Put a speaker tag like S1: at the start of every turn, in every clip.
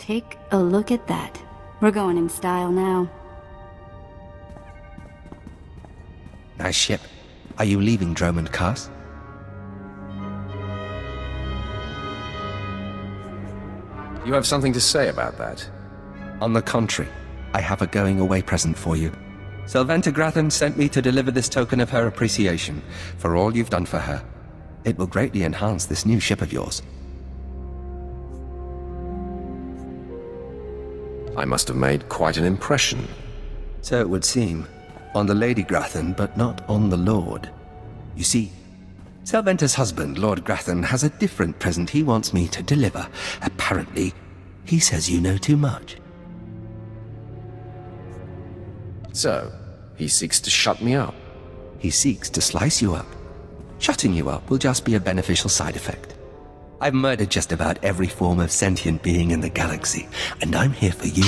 S1: Take a look at that. We're going in style now.
S2: Nice ship. Are you leaving Dromund Kaas?
S3: You have something to say about that?
S2: On the contrary, I have a going-away present for you. Sylventa Grathan sent me to deliver this token of her appreciation for all you've done for her. It will greatly enhance this new ship of yours.
S3: I must have made quite an impression.
S2: So it would seem. On the Lady Grathan, but not on the Lord. You see, Sylventa's husband, Lord Grathan, has a different present he wants me to deliver. Apparently, he says you know too much.
S3: So, he seeks to shut me up?
S2: He seeks to slice you up. Shutting you up will just be a beneficial side effect. I've murdered just about every form of sentient being in the galaxy, and I'm here for you.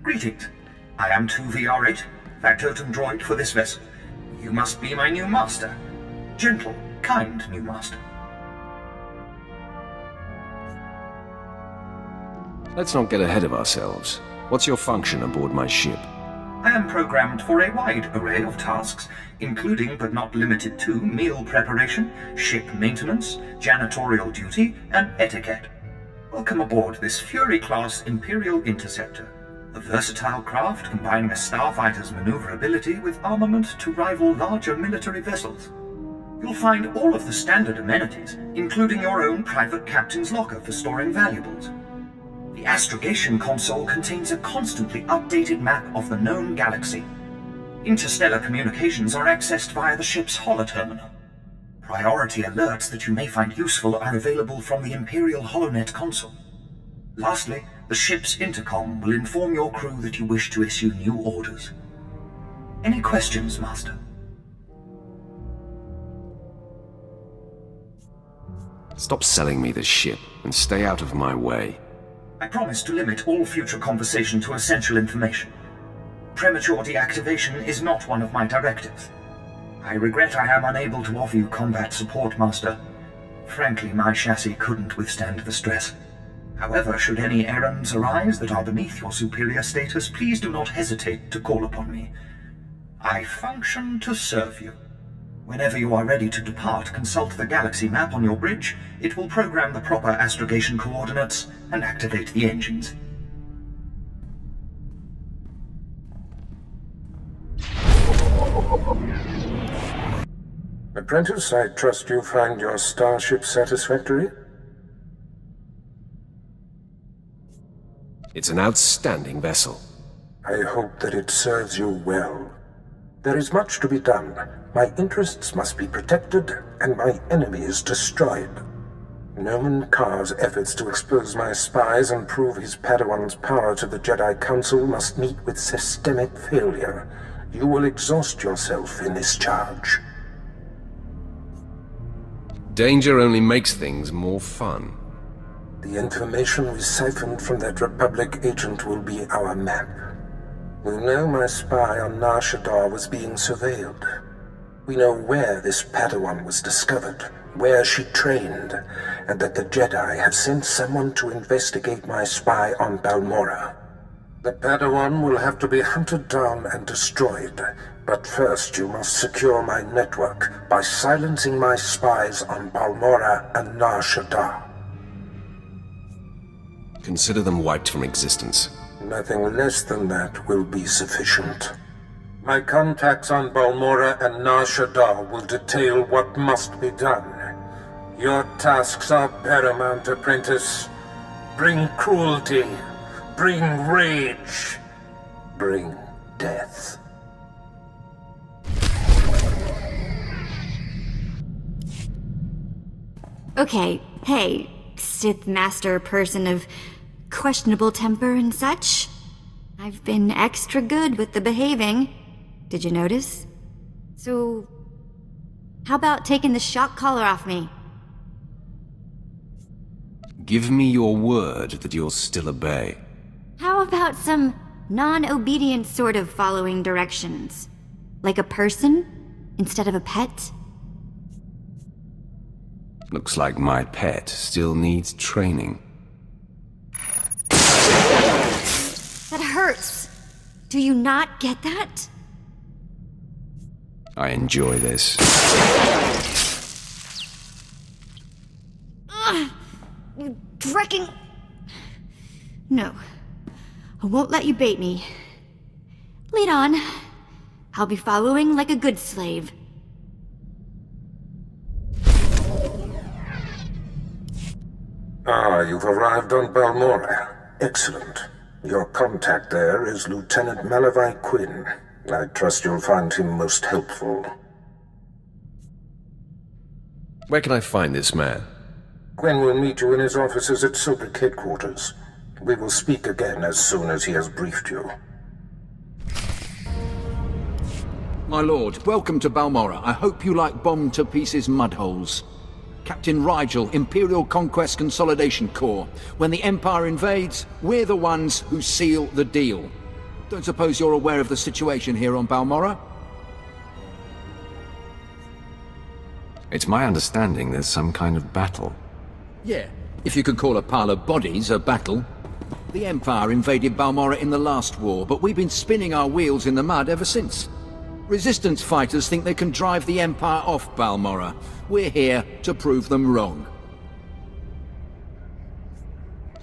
S4: Greetings. I am 2VR8, factotum droid for this vessel. You must be my new master. Gentle, kind new master.
S3: Let's not get ahead of ourselves. What's your function aboard my ship?
S4: I am programmed for a wide array of tasks, including but not limited to meal preparation, ship maintenance, janitorial duty, and etiquette. Welcome aboard this Fury-class Imperial Interceptor. A versatile craft combining a starfighter's maneuverability with armament to rival larger military vessels. You'll find all of the standard amenities, including your own private captain's locker for storing valuables. The astrogation console contains a constantly updated map of the known galaxy. Interstellar communications are accessed via the ship's holoterminal. Priority alerts that you may find useful are available from the Imperial HoloNet console. Lastly, the ship's intercom will inform your crew that you wish to issue new orders. Any questions, Master?
S3: Stop selling me this ship and stay out of my way.
S4: I promise to limit all future conversation to essential information. Premature deactivation is not one of my directives. I regret I am unable to offer you combat support, Master. Frankly, my chassis couldn't withstand the stress. However, should any errands arise that are beneath your superior status, please do not hesitate to call upon me. I function to serve you. Whenever you are ready to depart, consult the galaxy map on your bridge. It will program the proper astrogation coordinates and activate the engines.
S5: Apprentice, I trust you find your starship satisfactory?
S3: It's an outstanding vessel.
S5: I hope that it serves you well. There is much to be done. My interests must be protected, and my enemies destroyed. Dromund Kaas' efforts to expose my spies and prove his Padawan's power to the Jedi Council must meet with systemic failure. You will exhaust yourself in this charge.
S3: Danger only makes things more fun.
S5: The information we siphoned from that Republic agent will be our map. We know my spy on Nar Shaddaa was being surveilled. We know where this Padawan was discovered, where she trained, and that the Jedi have sent someone to investigate my spy on Balmora. The Padawan will have to be hunted down and destroyed. But first you must secure my network by silencing my spies on Balmora and Nar Shaddaa.
S3: Consider them wiped from existence.
S5: Nothing less than that will be sufficient. My contacts on Balmora and Nar Shaddaa will detail what must be done. Your tasks are paramount, apprentice. Bring cruelty. Bring rage. Bring death.
S1: Okay, hey, Sith Master person of questionable temper and such. I've been extra good with the behaving. Did you notice? So, how about taking the shock collar off me?
S3: Give me your word that you'll still obey.
S1: How about some non-obedient sort of following directions? Like a person instead of a pet?
S3: Looks like my pet still needs training.
S1: That hurts! Do you not get that?
S3: I enjoy this.
S1: Ugh! You wrecking... No. I won't let you bait me. Lead on. I'll be following like a good slave.
S5: Ah, you've arrived on Balmora. Excellent. Your contact there is Lieutenant Malavai Quinn. I trust you'll find him most helpful.
S3: Where can I find this man?
S5: Quinn will meet you in his offices at Sobrik headquarters. We will speak again as soon as he has briefed you.
S6: My lord, welcome to Balmora. I hope you like bombed-to-pieces mudholes. Captain Rigel, Imperial Conquest Consolidation Corps. When the Empire invades, we're the ones who seal the deal. Don't suppose you're aware of the situation here on Balmora?
S3: It's my understanding there's some kind of battle.
S6: Yeah, if you could call a pile of bodies a battle. The Empire invaded Balmora in the last war, but we've been spinning our wheels in the mud ever since. Resistance fighters think they can drive the Empire off Balmora. We're here to prove them wrong.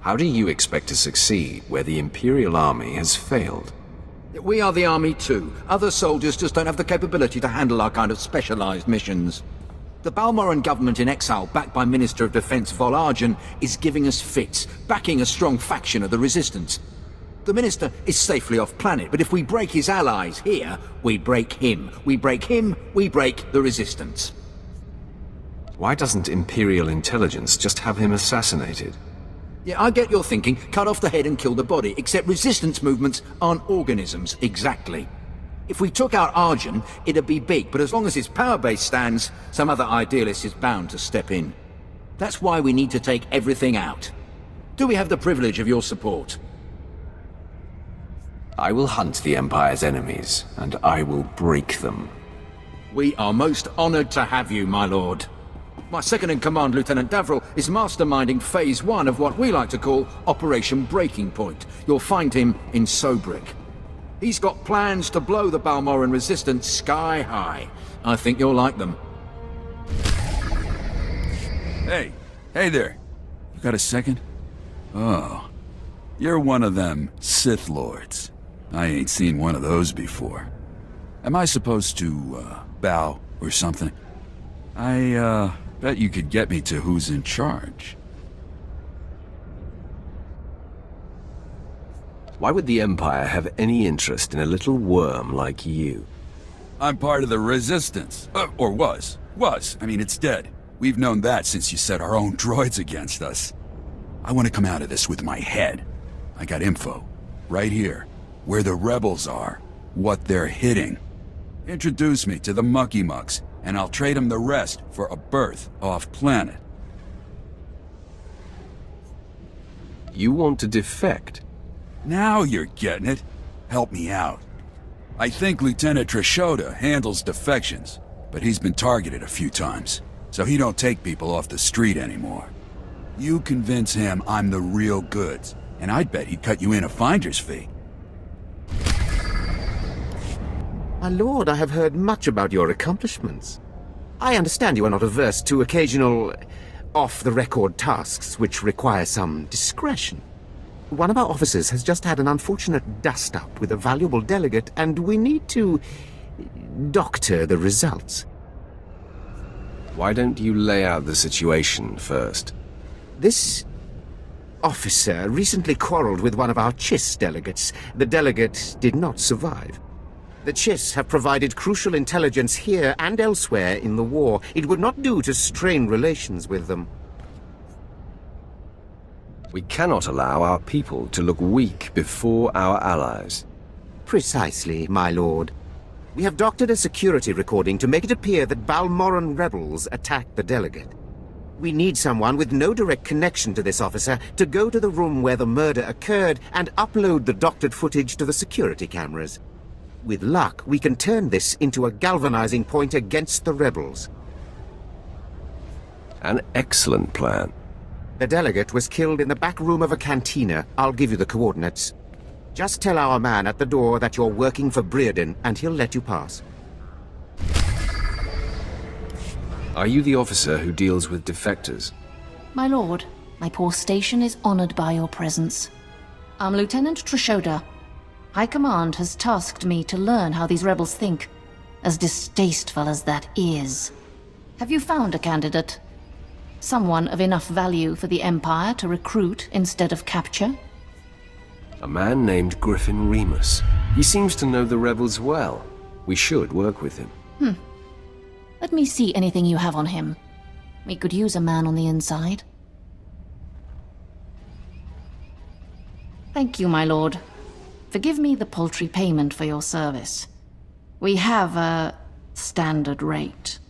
S3: How do you expect to succeed where the Imperial Army has failed?
S6: We are the army too. Other soldiers just don't have the capability to handle our kind of specialized missions. The Balmoran government in exile, backed by Minister of Defense Vol Argen, is giving us fits, backing a strong faction of the Resistance. The Minister is safely off-planet, but if we break his allies here, we break him. We break him, we break the Resistance.
S3: Why doesn't Imperial intelligence just have him assassinated?
S6: Yeah, I get your thinking. Cut off the head and kill the body, except Resistance movements aren't organisms, exactly. If we took out Argen, it'd be big, but as long as his power base stands, some other idealist is bound to step in. That's why we need to take everything out. Do we have the privilege of your support?
S3: I will hunt the Empire's enemies, and I will break them.
S6: We are most honored to have you, my lord. My second-in-command, Lieutenant Davril, is masterminding Phase 1 of what we like to call Operation Breaking Point. You'll find him in Sobrik. He's got plans to blow the Balmoran resistance sky high. I think you'll like them.
S7: Hey there. You got a second? Oh, you're one of them Sith Lords. I ain't seen one of those before. Am I supposed to, bow or something? I, bet you could get me to who's in charge.
S3: Why would the Empire have any interest in a little worm like you?
S7: I'm part of the Resistance. Or was. I mean, it's dead. We've known that since you set our own droids against us. I want to come out of this with my head. I got info. Right here. Where the rebels are. What they're hitting. Introduce me to the Mucky Mucks, and I'll trade them the rest for a berth off-planet.
S3: You want to defect?
S7: Now you're getting it. Help me out. I think Lieutenant Trishota handles defections, but he's been targeted a few times, so he don't take people off the street anymore. You convince him I'm the real goods, and I'd bet he'd cut you in a finder's fee.
S8: My lord, I have heard much about your accomplishments. I understand you are not averse to occasional, off-the-record tasks which require some discretion. One of our officers has just had an unfortunate dust-up with a valuable delegate, and we need to doctor the results.
S3: Why don't you lay out the situation first?
S8: This officer recently quarreled with one of our Chiss delegates. The delegate did not survive. The Chiss have provided crucial intelligence here and elsewhere in the war. It would not do to strain relations with them.
S3: We cannot allow our people to look weak before our allies.
S8: Precisely, my lord. We have doctored a security recording to make it appear that Balmoran rebels attacked the delegate. We need someone with no direct connection to this officer to go to the room where the murder occurred and upload the doctored footage to the security cameras. With luck, we can turn this into a galvanizing point against the rebels.
S3: An excellent plan.
S8: The delegate was killed in the back room of a cantina. I'll give you the coordinates. Just tell our man at the door that you're working for Breredan, and he'll let you pass.
S3: Are you the officer who deals with defectors?
S9: My lord, my poor station is honored by your presence. I'm Lieutenant Trishoda. High Command has tasked me to learn how these rebels think, as distasteful as that is. Have you found a candidate? Someone of enough value for the Empire to recruit instead of capture?
S3: A man named Griffin Remus. He seems to know the rebels well. We should work with him.
S9: Let me see anything you have on him. We could use a man on the inside. Thank you, my lord. Forgive me the paltry payment for your service. We have a standard rate.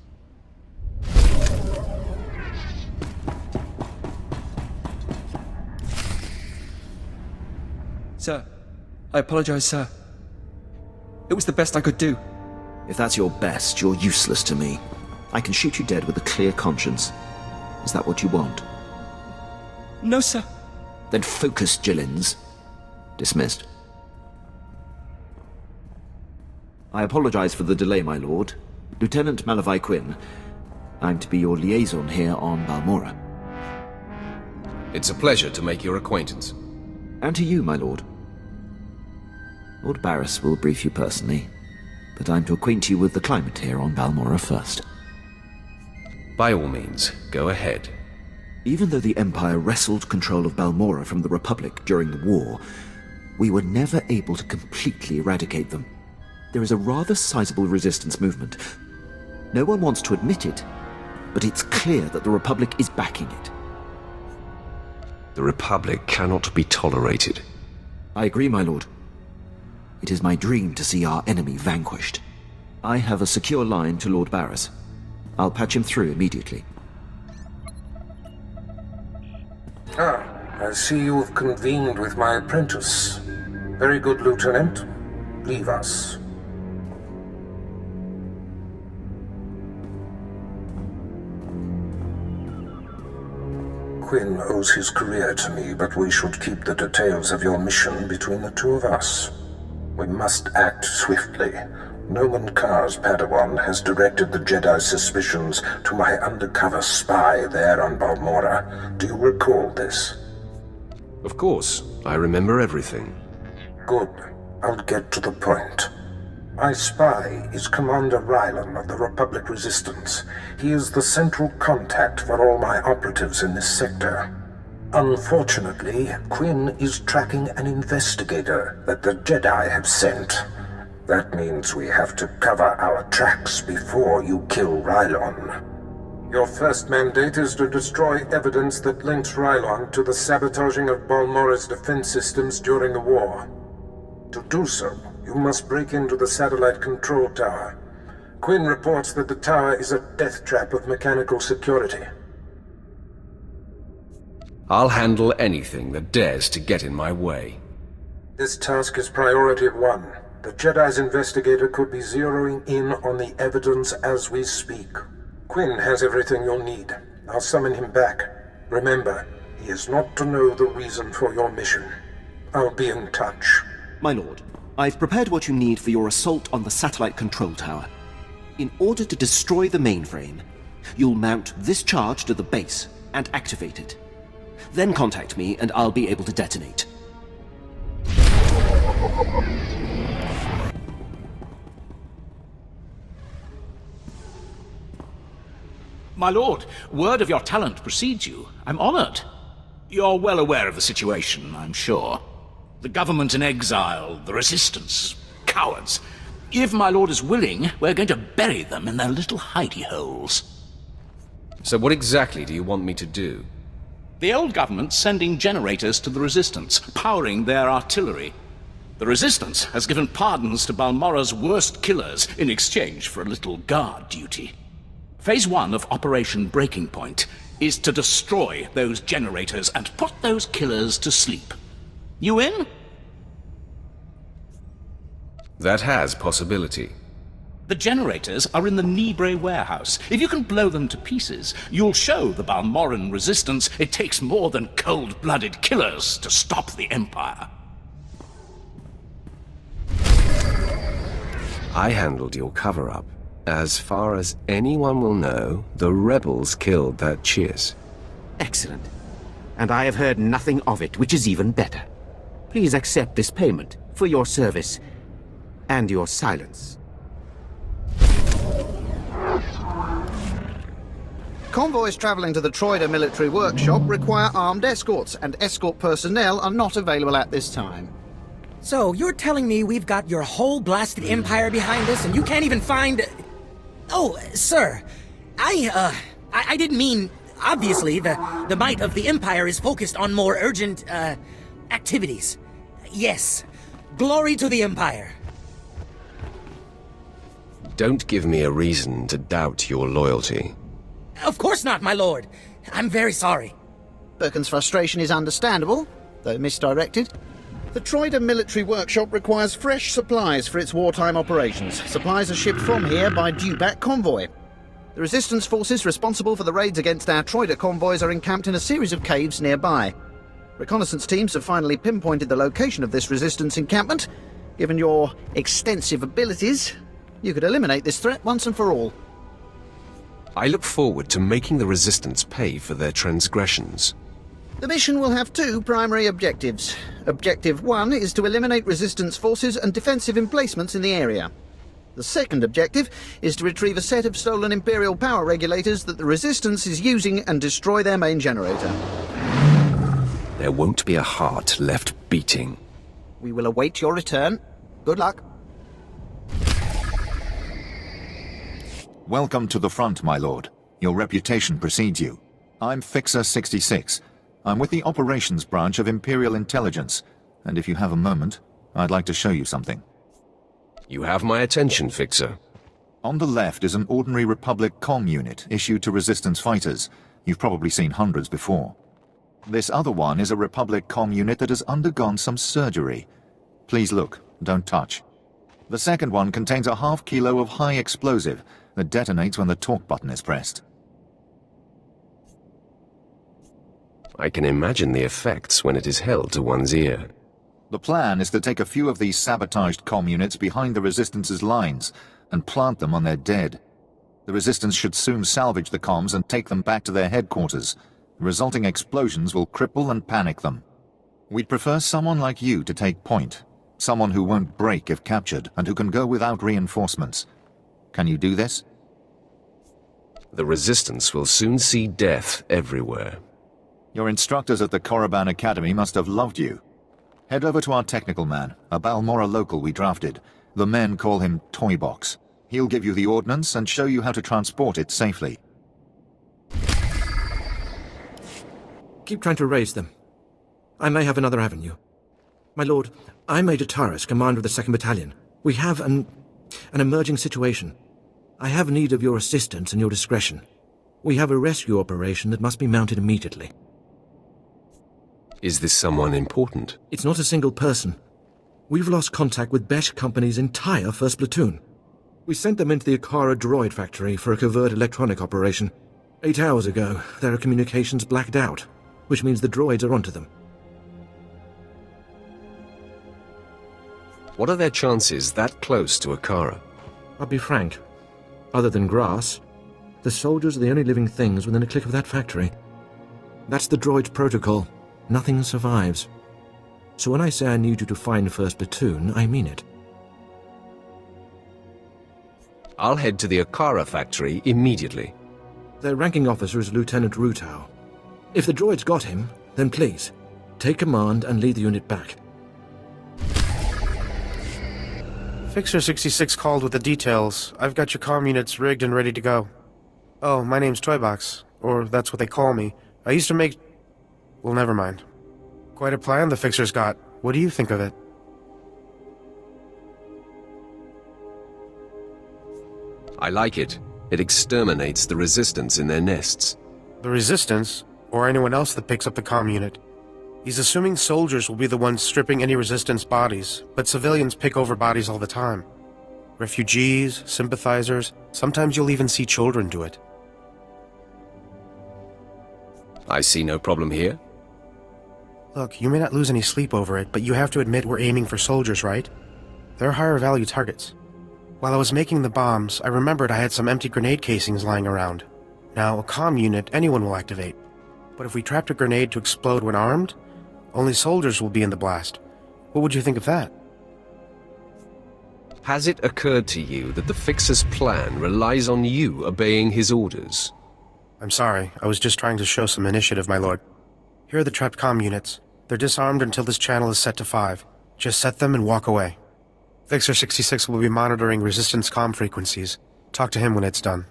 S2: Sir, I apologize, sir. It was the best I could do.
S6: If that's your best, you're useless to me. I can shoot you dead with a clear conscience. Is that what you want?
S2: No, sir.
S6: Then focus, Gillins. Dismissed. I apologize for the delay, my lord. Lieutenant Malavai Quinn. I'm to be your liaison here on Balmora.
S3: It's a pleasure to make your acquaintance.
S6: And to you, my lord. Lord Barris will brief you personally, but I'm to acquaint you with the climate here on Balmora first.
S3: By all means, go ahead.
S6: Even though the Empire wrestled control of Balmora from the Republic during the war, we were never able to completely eradicate them. There is a rather sizable resistance movement. No one wants to admit it, but it's clear that the Republic is backing it.
S3: The Republic cannot be tolerated.
S6: I agree, my lord. It is my dream to see our enemy vanquished. I have a secure line to Lord Barris. I'll patch him through immediately.
S5: I see you have convened with my apprentice. Very good, Lieutenant. Leave us. Quinn owes his career to me, but we should keep the details of your mission between the two of us. We must act swiftly. Noman Kar's Padawan has directed the Jedi's suspicions to my undercover spy there on Balmora. Do you recall this?
S3: Of course. I remember everything.
S5: Good. I'll get to the point. My spy is Commander Rylan of the Republic Resistance. He is the central contact for all my operatives in this sector. Unfortunately, Quinn is tracking an investigator that the Jedi have sent. That means we have to cover our tracks before you kill Rylon. Your first mandate is to destroy evidence that links Rylon to the sabotaging of Balmora's defense systems during the war. To do so, you must break into the satellite control tower. Quinn reports that the tower is a death trap of mechanical security.
S3: I'll handle anything that dares to get in my way.
S5: This task is priority 1. The Jedi's investigator could be zeroing in on the evidence as we speak. Quinn has everything you'll need. I'll summon him back. Remember, he is not to know the reason for your mission. I'll be in touch.
S6: My lord,
S10: I've prepared what you need for your assault on the satellite control tower. In order to destroy the mainframe, you'll mount this charge to the base and activate it. Then contact me and I'll be able to detonate.
S11: My lord, word of your talent precedes you. I'm honored. You're well aware of the situation, I'm sure. The government in exile, the resistance, cowards. If my lord is willing, we're going to bury them in their little hidey holes.
S3: So what exactly do you want me to do?
S11: The old government's sending generators to the resistance, powering their artillery. The resistance has given pardons to Balmora's worst killers in exchange for a little guard duty. Phase 1 of Operation Breaking Point is to destroy those generators and put those killers to sleep. You in?
S3: That has possibility.
S11: The generators are in the Nibre warehouse. If you can blow them to pieces, you'll show the Balmoran resistance it takes more than cold-blooded killers to stop the Empire.
S3: I handled your cover-up. As far as anyone will know, the rebels killed that Chiss.
S8: Excellent. And I have heard nothing of it, which is even better. Please accept this payment for your service and your silence.
S12: Convoys traveling to the Droid military workshop require armed escorts, and escort personnel are not available at this time.
S13: So, you're telling me we've got your whole blasted empire behind us, and you can't even find... Oh, sir, I didn't mean... Obviously, the might of the Empire is focused on more urgent, activities. Yes, glory to the Empire.
S3: Don't give me a reason to doubt your loyalty.
S13: Of course not, my lord. I'm very sorry.
S12: Birkin's frustration is understandable, though misdirected. The Droid military workshop requires fresh supplies for its wartime operations. Supplies are shipped from here by due-back convoy. The resistance forces responsible for the raids against our Droid convoys are encamped in a series of caves nearby. Reconnaissance teams have finally pinpointed the location of this resistance encampment. Given your extensive abilities, you could eliminate this threat once and for all.
S3: I look forward to making the resistance pay for their transgressions.
S12: The mission will have two primary objectives. Objective 1 is to eliminate resistance forces and defensive emplacements in the area. The second objective is to retrieve a set of stolen Imperial power regulators that the Resistance is using and destroy their main generator.
S3: There won't be a heart left beating.
S12: We will await your return. Good luck.
S14: Welcome to the front, my lord. Your reputation precedes you. I'm Fixer 66. I'm with the Operations Branch of Imperial Intelligence, and if you have a moment, I'd like to show you something.
S3: You have my attention, Fixer.
S14: On the left is an ordinary Republic comm unit issued to Resistance fighters. You've probably seen hundreds before. This other one is a Republic comm unit that has undergone some surgery. Please look, don't touch. The second one contains a half kilo of high explosive that detonates when the talk button is pressed.
S3: I can imagine the effects when it is held to one's ear.
S14: The plan is to take a few of these sabotaged comm units behind the Resistance's lines and plant them on their dead. The Resistance should soon salvage the comms and take them back to their headquarters. The resulting explosions will cripple and panic them. We'd prefer someone like you to take point. Someone who won't break if captured and who can go without reinforcements. Can you do this?
S3: The Resistance will soon see death everywhere.
S14: Your instructors at the Korriban Academy must have loved you. Head over to our technical man, a Balmora local we drafted. The men call him Toybox. He'll give you the ordnance and show you how to transport it safely.
S15: Keep trying to raise them. I may have another avenue. My lord, I'm Major Taris, commander of the 2nd Battalion. We have an emerging situation. I have need of your assistance and your discretion. We have a rescue operation that must be mounted immediately.
S3: Is this someone important?
S15: It's not a single person. We've lost contact with Besh Company's entire 1st platoon. We sent them into the Akara Droid factory for a covert electronic operation. 8 hours ago, their communications blacked out, which means the droids are onto them.
S3: What are their chances that close to Akara?
S15: I'll be frank. Other than grass, the soldiers are the only living things within a click of that factory. That's the droid's protocol. Nothing survives. So when I say I need you to find First Platoon, I mean it.
S3: I'll head to the Akara factory immediately.
S15: Their ranking officer is Lieutenant Rutau. If the droid's got him, then please, take command and lead the unit back.
S16: Fixer 66 called with the details. I've got your comm units rigged and ready to go. Oh, my name's Toybox, or that's what they call me. I used to make... Well, never mind. Quite a plan the Fixer's got. What do you think of it?
S3: I like it. It exterminates the Resistance in their nests.
S16: The Resistance? Or anyone else that picks up the comm unit? He's assuming soldiers will be the ones stripping any Resistance bodies, but civilians pick over bodies all the time. Refugees, sympathizers, sometimes you'll even see children do it.
S3: I see no problem here.
S16: Look, you may not lose any sleep over it, but you have to admit we're aiming for soldiers, right? They're higher value targets. While I was making the bombs, I remembered I had some empty grenade casings lying around. Now, a comm unit anyone will activate. But if we trapped a grenade to explode when armed, only soldiers will be in the blast. What would you think of that?
S3: Has it occurred to you that the Fixer's plan relies on you obeying his orders?
S16: I'm sorry, I was just trying to show some initiative, my lord. Here are the trapped comm units. They're disarmed until this channel is set to 5. Just set them and walk away. Fixer 66 will be monitoring Resistance comm frequencies. Talk to him when it's done.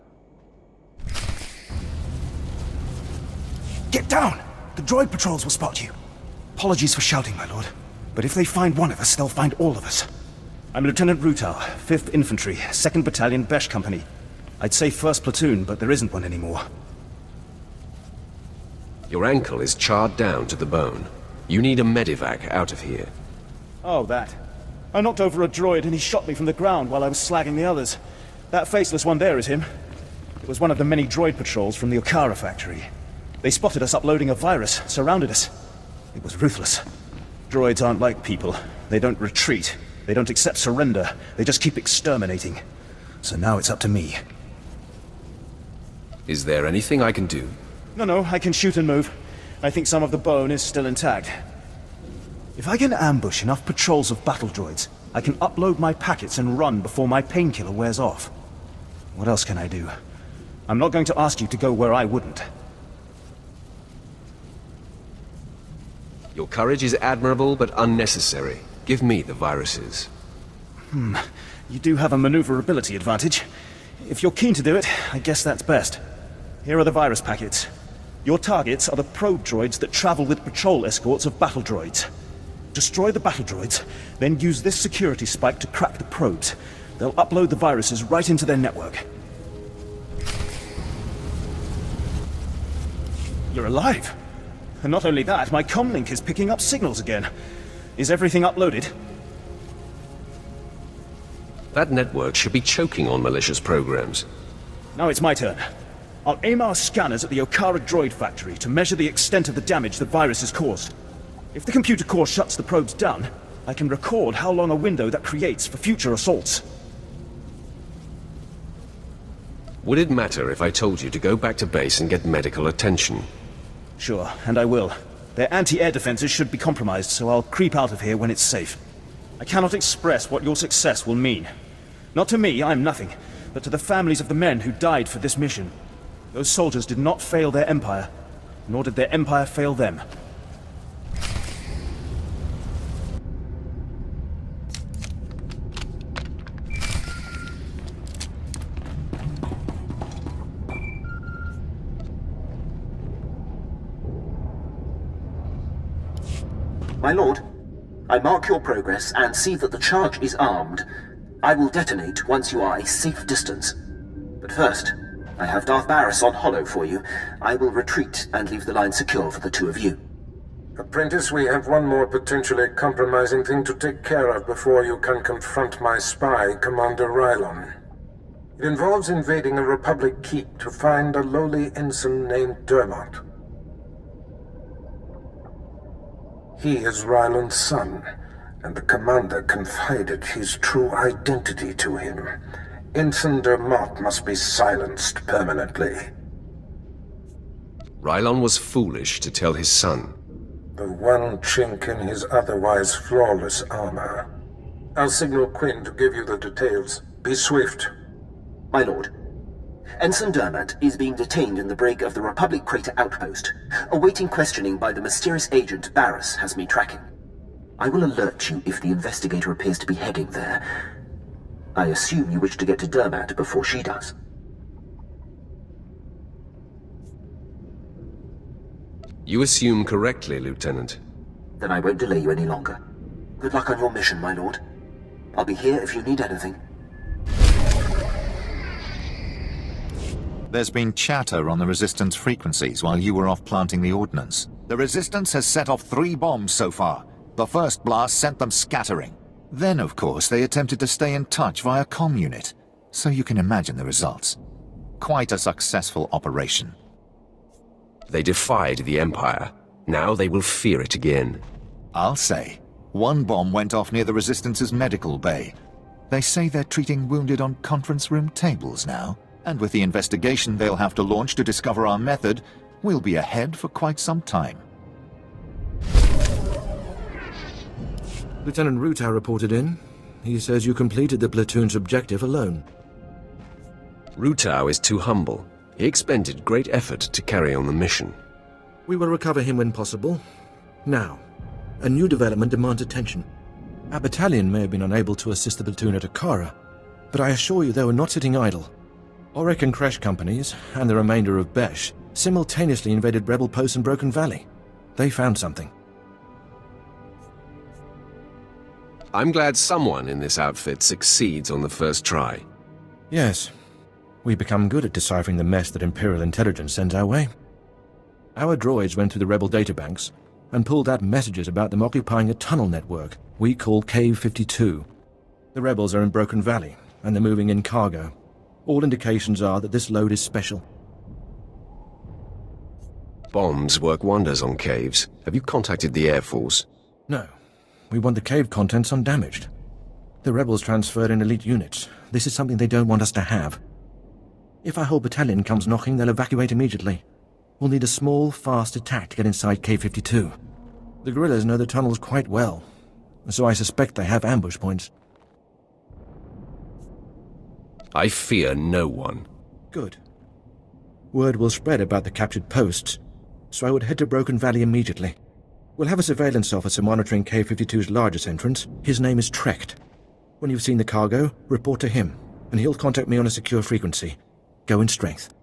S17: Get down! The droid patrols will spot you. Apologies for shouting, my lord. But if they find one of us, they'll find all of us.
S18: I'm Lieutenant Rutau, 5th Infantry, 2nd Battalion Besh Company. I'd say 1st Platoon, but there isn't one anymore.
S3: Your ankle is charred down to the bone. You need a medevac out of here.
S18: Oh, that. I knocked over a droid and he shot me from the ground while I was slagging the others. That faceless one there is him. It was one of the many droid patrols from the Akara factory. They spotted us uploading a virus, surrounded us. It was ruthless. Droids aren't like people. They don't retreat. They don't accept surrender. They just keep exterminating. So now it's up to me.
S3: Is there anything I can do?
S18: No, I can shoot and move. I think some of the bone is still intact. If I can ambush enough patrols of battle droids, I can upload my packets and run before my painkiller wears off. What else can I do? I'm not going to ask you to go where I wouldn't.
S3: Your courage is admirable but unnecessary. Give me the viruses.
S18: You do have a maneuverability advantage. If you're keen to do it, I guess that's best. Here are the virus packets. Your targets are the probe droids that travel with patrol escorts of battle droids. Destroy the battle droids, then use this security spike to crack the probes. They'll upload the viruses right into their network. You're alive! And not only that, my comlink is picking up signals again. Is everything uploaded?
S3: That network should be choking on malicious programs.
S18: Now it's my turn. I'll aim our scanners at the Akara droid factory to measure the extent of the damage the virus has caused. If the computer core shuts the probes down, I can record how long a window that creates for future assaults.
S3: Would it matter if I told you to go back to base and get medical attention?
S18: Sure, and I will. Their anti-air defenses should be compromised, so I'll creep out of here when it's safe. I cannot express what your success will mean. Not to me, I'm nothing, but to the families of the men who died for this mission. Those soldiers did not fail their empire, nor did their empire fail them.
S19: My lord, I mark your progress and see that the charge is armed. I will detonate once you are a safe distance. But first, I have Darth Barris on holo for you. I will retreat and leave the line secure for the two of you.
S5: Apprentice, we have one more potentially compromising thing to take care of before you can confront my spy, Commander Rylon. It involves invading a Republic keep to find a lowly ensign named Dermot. He is Rylon's son, and the commander confided his true identity to him. Ensign Dermott must be silenced permanently.
S3: Rylon was foolish to tell his son.
S5: The one chink in his otherwise flawless armor. I'll signal Quinn to give you the details. Be swift.
S19: My lord, Ensign Dermott is being detained in the brig of the Republic Crater Outpost, awaiting questioning by the mysterious agent Barris has me tracking. I will alert you if the investigator appears to be heading there. I assume you wish to get to Dermott before she does.
S3: You assume correctly, Lieutenant.
S19: Then I won't delay you any longer. Good luck on your mission, my lord. I'll be here if you need anything.
S14: There's been chatter on the Resistance frequencies while you were off planting the ordnance. The Resistance has set off 3 bombs so far. The first blast sent them scattering. Then, of course, they attempted to stay in touch via comm unit. So you can imagine the results. Quite a successful operation.
S3: They defied the Empire. Now they will fear it again.
S14: I'll say. 1 bomb went off near the Resistance's medical bay. They say they're treating wounded on conference room tables now. And with the investigation they'll have to launch to discover our method, we'll be ahead for quite some time.
S15: Lieutenant Rutau reported in. He says you completed the platoon's objective alone.
S3: Rutau is too humble. He expended great effort to carry on the mission.
S15: We will recover him when possible. Now, a new development demands attention. Our battalion may have been unable to assist the platoon at Akara, but I assure you they were not sitting idle. Orek and Kresh companies, and the remainder of Besh, simultaneously invaded rebel posts in Broken Valley. They found something.
S3: I'm glad someone in this outfit succeeds on the first try.
S15: Yes. We've become good at deciphering the mess that Imperial intelligence sends our way. Our droids went through the rebel databanks and pulled out messages about them occupying a tunnel network we call Cave 52. The rebels are in Broken Valley, and they're moving in cargo. All indications are that this load is special.
S3: Bombs work wonders on caves. Have you contacted the Air Force?
S15: No. We want the cave contents undamaged. The rebels transferred in elite units. This is something they don't want us to have. If our whole battalion comes knocking, they'll evacuate immediately. We'll need a small, fast attack to get inside K-52. The guerrillas know the tunnels quite well, so I suspect they have ambush points.
S3: I fear no one.
S15: Good. Word will spread about the captured posts, so I would head to Broken Valley immediately. We'll have a surveillance officer monitoring K-52's largest entrance. His name is Trecht. When you've seen the cargo, report to him, and he'll contact me on a secure frequency. Go in strength.